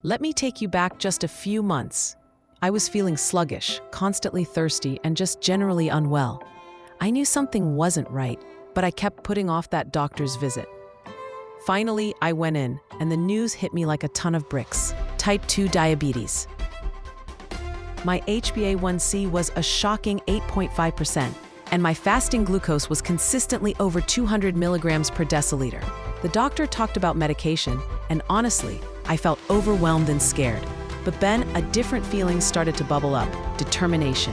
Let me take you back just a few months. I was feeling sluggish, constantly thirsty, and just generally unwell. I knew something wasn't right, but I kept putting off that doctor's visit. Finally, I went in, and the news hit me like a ton of bricks. Type 2 diabetes. My HbA1c was a shocking 8.5%, and my fasting glucose was consistently over 200 milligrams per deciliter. The doctor talked about medication, and honestly, I felt overwhelmed and scared. But then, a different feeling started to bubble up: determination.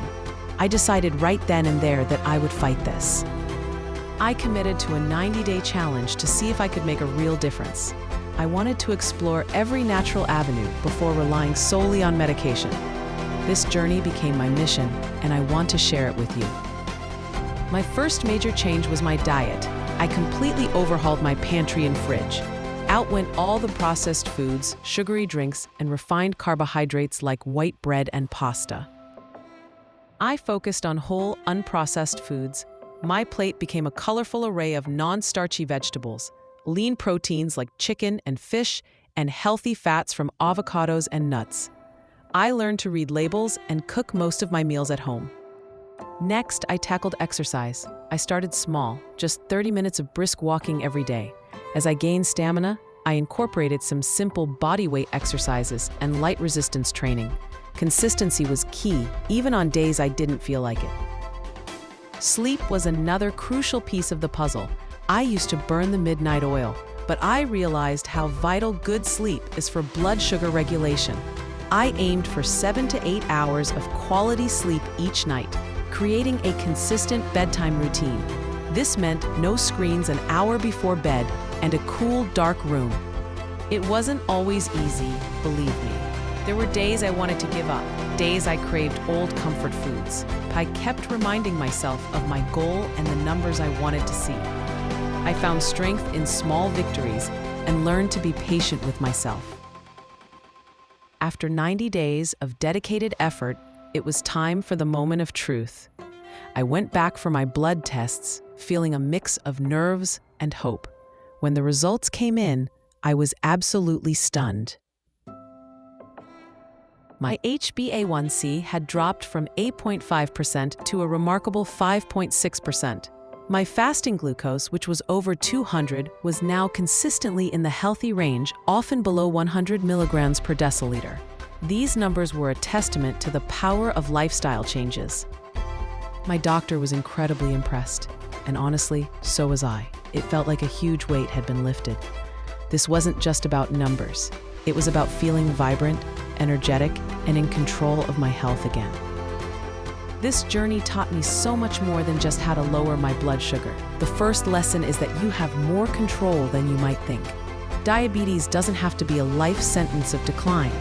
I decided right then and there that I would fight this. I committed to a 90-day challenge to see if I could make a real difference. I wanted to explore every natural avenue before relying solely on medication. This journey became my mission, and I want to share it with you. My first major change was my diet. I completely overhauled my pantry and fridge. Out went all the processed foods, sugary drinks, and refined carbohydrates like white bread and pasta. I focused on whole, unprocessed foods. My plate became a colorful array of non-starchy vegetables, lean proteins like chicken and fish, and healthy fats from avocados and nuts. I learned to read labels and cook most of my meals at home. Next, I tackled exercise. I started small, just 30 minutes of brisk walking every day. As I gained stamina, I incorporated some simple bodyweight exercises and light resistance training. Consistency was key, even on days I didn't feel like it. Sleep was another crucial piece of the puzzle. I used to burn the midnight oil, but I realized how vital good sleep is for blood sugar regulation. I aimed for 7 to 8 hours of quality sleep each night, creating a consistent bedtime routine. This meant no screens an hour before bed and a cool, dark room. It wasn't always easy, believe me. There were days I wanted to give up, days I craved old comfort foods. I kept reminding myself of my goal and the numbers I wanted to see. I found strength in small victories and learned to be patient with myself. After 90 days of dedicated effort, it was time for the moment of truth. I went back for my blood tests, feeling a mix of nerves and hope. When the results came in, I was absolutely stunned. My HbA1c had dropped from 8.5% to a remarkable 5.6%. My fasting glucose, which was over 200, was now consistently in the healthy range, often below 100 milligrams per deciliter. These numbers were a testament to the power of lifestyle changes. My doctor was incredibly impressed, and honestly, so was I. It felt like a huge weight had been lifted. This wasn't just about numbers. It was about feeling vibrant, energetic, and in control of my health again. This journey taught me so much more than just how to lower my blood sugar. The first lesson is that you have more control than you might think. Diabetes doesn't have to be a life sentence of decline.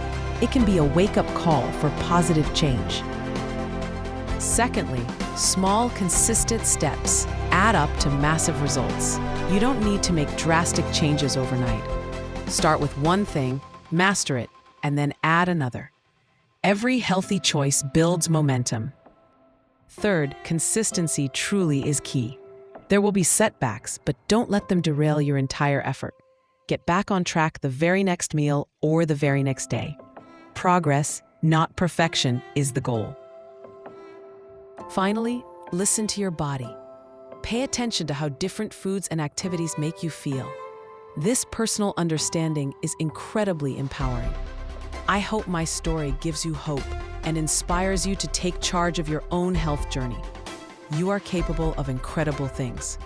It can be a wake-up call for positive change. Secondly, small, consistent steps add up to massive results. You don't need to make drastic changes overnight. Start with one thing, master it, and then add another. Every healthy choice builds momentum. Third, consistency truly is key. There will be setbacks, but don't let them derail your entire effort. Get back on track the very next meal or the very next day. Progress, not perfection, is the goal. Finally, listen to your body. Pay attention to how different foods and activities make you feel. This personal understanding is incredibly empowering. I hope my story gives you hope and inspires you to take charge of your own health journey. You are capable of incredible things.